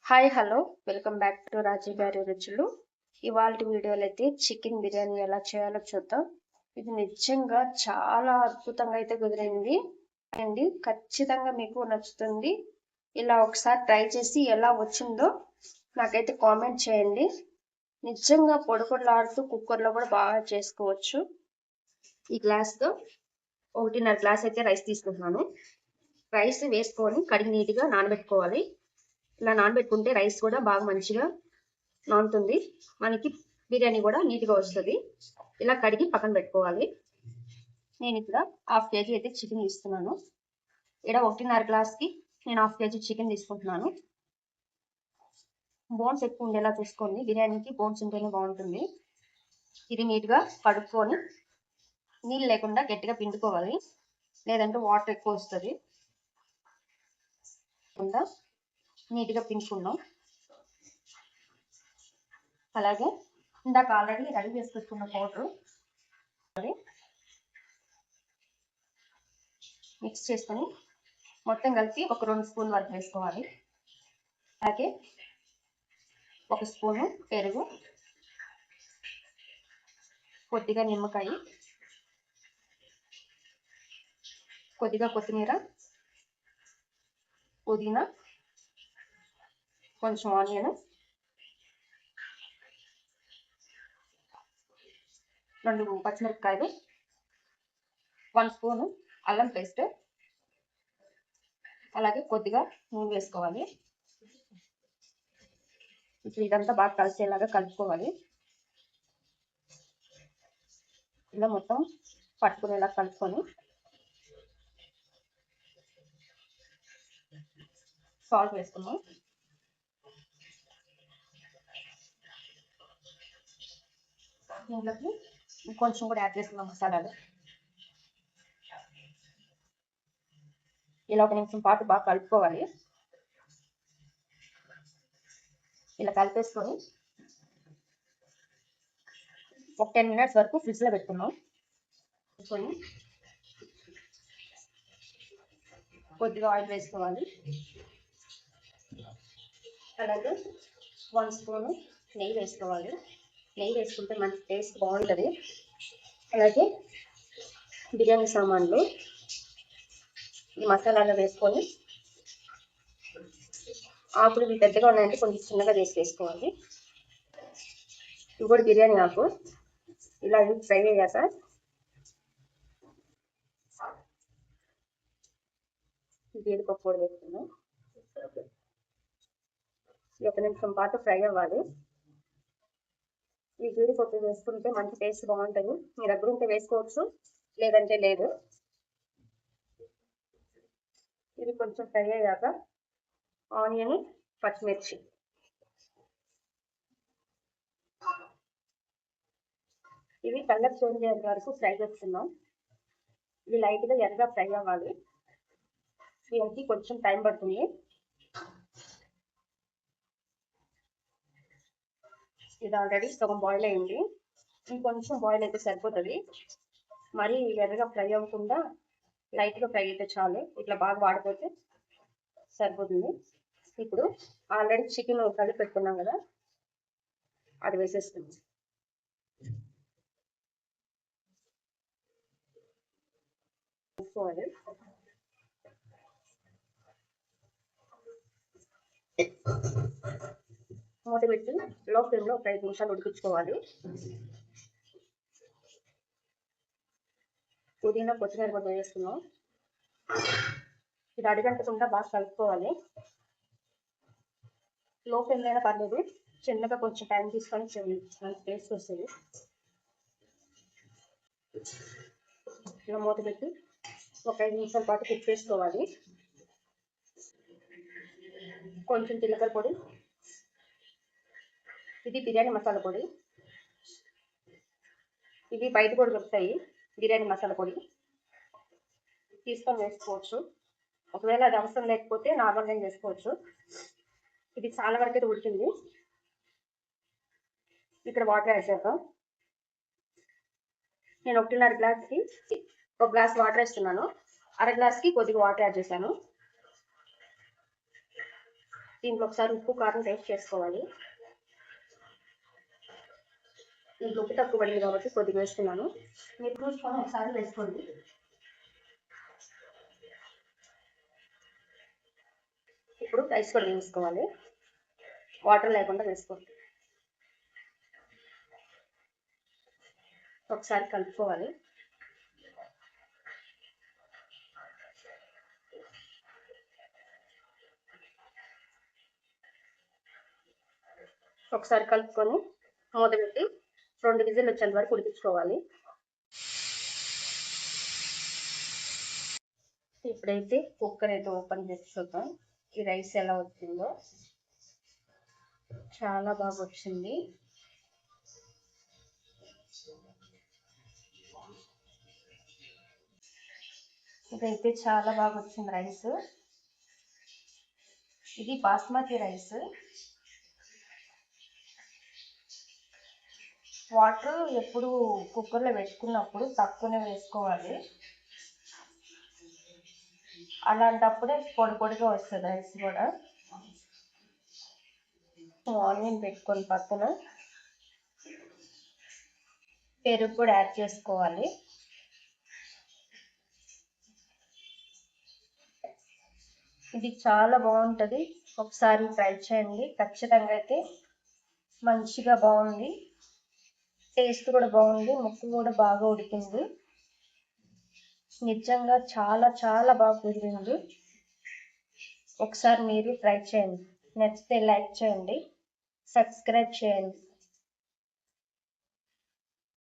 Hi hello welcome back to Raji గారి రుచులు. ఇవాళ వీడియోలో అయితే చికెన్ బిర్యానీ ఎలా చేయాలో చూద్దాం. ఇది నిజంగా చాలా అద్భుతంగా అయితే కుదిరింది అండి. ఖచ్చితంగా మీకు నచ్చుతుంది. ఇలా ఒకసారి ట్రై చేసి ఎలా వచ్చిందో నాకైతే కామెంట్ చేయండి. నిజంగా పొడిపొడలాడుతూ కుక్కర్లో కూడా బాగా చేసుకోవచ్చు. ఈ గ్లాస్తో 1.5 గ్లాస్ అయితే రైస్ తీసుకుంటున్నాను. రైస్ వేసుకొని కడిగి నీట్గా నానబెట్టుకోవాలి. ఇలా నానబెట్టుకుంటే రైస్ కూడా బాగా మంచిగా నానుతుంది, మనకి బిర్యానీ కూడా నీట్గా వస్తుంది. ఇలా కడిగి పక్కన పెట్టుకోవాలి. నేను ఇక్కడ 1/2 kg అయితే చికెన్ తీసుకున్నాను. ఇక్కడ 1.5 గ్లాస్కి నేను 1/2 kg చికెన్ తీసుకుంటున్నాను. బోన్స్ ఎక్కువ ఉండేలా చూసుకోండి, బిర్యానీకి బోన్స్ ఉంటేనే బాగుంటుంది. ఇది నీట్గా కడుక్కొని నీళ్ళు లేకుండా గట్టిగా పిండుకోవాలి, లేదంటే వాటర్ ఎక్కువ వస్తుంది. నీట్గా పిండుకున్నాం. అలాగే ఇందాక ఆల్రెడీ రెడీ చేసి పెట్టుకున్న పౌడర్ మిక్స్ చేసుకొని మొత్తం కలిపి ఒక 2 స్పూన్ వరకు వేసుకోవాలి. అలాగే 1 స్పూను పెరుగు, కొద్దిగా నిమ్మకాయ, కొద్దిగా కొత్తిమీర, పుదీనా, కొంచెం ఆనియన్, 2 పచ్చిమిరపకాయలు, 1 స్పూను అల్లం పేస్ట్, అలాగే కొద్దిగా నూనె వేసుకోవాలి. ఇప్పుడు ఇదంతా బాగా కలిసేలాగా కలుపుకోవాలి. ఇలా మొత్తం పట్టుకునేలా కలుపుకొని సాల్ట్ వేసుకున్నాం. దీంట్లోకి కొంచెం కూడా యాడ్ చేసుకున్నాం మసాలాలు. ఇలా 1 నిమిషం పాటు బాగా కలుపుకోవాలి. ఇలా కలిపేసుకొని ఒక 10 మినిట్స్ వరకు ఫ్రిడ్జ్లో పెట్టుకున్నాం. కొద్దిగా ఆయిల్ వేసుకోవాలి. అలాగే 1 స్పూను నెయ్యి వేసుకోవాలి. నెయ్యి వేసుకుంటే మంచి టేస్ట్ బాగుంటుంది. అలాగే బిర్యానీ సామాన్లు ఈ మసాలాలో వేసుకొని, ఆకులు ఇవి పెద్దగా ఉన్నాయంటే కొంచెం చిన్నగా చేసి వేసుకోవాలి. ఇవి కూడా బిర్యానీ ఆకు. ఇలా ఫ్రై అయ్యాక జీడిపప్పు కూడా వేసుకున్నాం. 1 నిమిషం పాటు ఫ్రై అవ్వాలి. ఈ జీడిపప్పు వేసుకుంటే మంచి టేస్ట్ బాగుంటుంది. మీ దగ్గర ఉంటే వేసుకోవచ్చు, లేదంటే లేదు. ఇది కొంచెం ఫ్రై అయ్యాక ఆనియన్, పచ్చిమిర్చి, ఇవి కలర్ చేంజ్ అయ్యే వరకు ఫ్రై చేస్తున్నాం. ఇవి లైట్గా ఎర్రగా ఫ్రై అవ్వాలి. దీనికి కొంచెం టైం పడుతుంది. ఇది ఆల్రెడీ సగం బాయిల్ అయింది. ఇంకొంచెం బాయిల్ అయితే సరిపోతుంది. మరి ఎర్రగా ఫ్రై అవ్వకుండా లైట్గా ఫ్రై అయితే చాలు. ఇట్లా బాగా వాడిపోతే సరిపోతుంది. ఇప్పుడు ఆల్రెడీ చికెన్ కలిపి పెట్టుకున్నాం కదా, అది వేసేస్తుంది. మూత పెట్టి లో ఫ్లేమ్లో ఒక 5 నిమిషాలు ఉడికించుకోవాలి. పుదీనా, కొత్తిమీర కూడా వేస్తున్నాం. ఇది అడిగంటకుండా బాగా కలుపుకోవాలి. లో ఫ్లేమ్లో అయినా పర్లేదు, చిన్నగా కొంచెం టైం తీసుకొని మంచి టేస్ట్ వస్తుంది. ఇలా మూత పెట్టి ఒక 5 నిమిషాల పాటు కుక్ చేసుకోవాలి. కొంచెం జీలకర్ర పొడి, ఇది బిర్యానీ మసాలా పొడి. ఇవి బయట కూడా దొరుకుతాయి, బిర్యానీ మసాలా పొడి తీసుకొని వేసుకోవచ్చు. ఒకవేళ అది అవసరం లేకపోతే నార్మల్గా చేసుకోవచ్చు. ఇది చాలా వరకు అయితే ఉడికింది. ఇక్కడ వాటర్ యాడ్ చేద్దాం. నేను 1.5 గ్లాస్కి 1 గ్లాస్ వాటర్ వేస్తున్నాను. 1/2 గ్లాస్కి కొద్దిగా వాటర్ యాడ్ చేశాను. దీంట్లో ఒకసారి ఉప్పు కారం టేస్ట్ చేసుకోవాలి. దీంట్లో ఉప్పు తక్కువ పడింది కాబట్టి కొద్దిగా వేస్తున్నాను. మీరు చూసుకొని ఒకసారి వేసుకోండి. ఇప్పుడు రైస్ కూడా వేసుకోవాలి. వాటర్ లేకుండా వేసుకోండి. ఒకసారి కలుపుకోవాలి. ఒకసారి కలుపుకొని మూత పెట్టి 2 విజిల్ వచ్చేంత వరకు ఉడికించుకోవాలి. ఇప్పుడైతే కుక్కర్ అయితే ఓపెన్ చేసి చూద్దాం ఈ రైస్ ఎలా వచ్చిందో. చాలా బాగా వచ్చింది. ఇదైతే చాలా బాగా వచ్చింది రైస్. ఇది బాస్మతి రైస్. వాటర్ ఎప్పుడు కుక్కర్లో పెట్టుకున్నప్పుడు తక్కువనే వేసుకోవాలి. అలాంటప్పుడే పొడి పొడిగా వస్తుంది రైస్ కూడా. ఆనియన్ పెట్టుకొని పక్కన పెరుగు కూడా యాడ్ చేసుకోవాలి. ఇది చాలా బాగుంటుంది. ఒకసారి ట్రై చేయండి. ఖచ్చితంగా అయితే మంచిగా బాగుంది. టేస్ట్ కూడా బాగుంది. ముక్క కూడా బాగా ఉడికింది. నిజంగా చాలా చాలా బాగా కుదిరింది. ఒకసారి మీరు ట్రై చేయండి. నచ్చితే లైక్ చేయండి, సబ్స్క్రైబ్ చేయండి.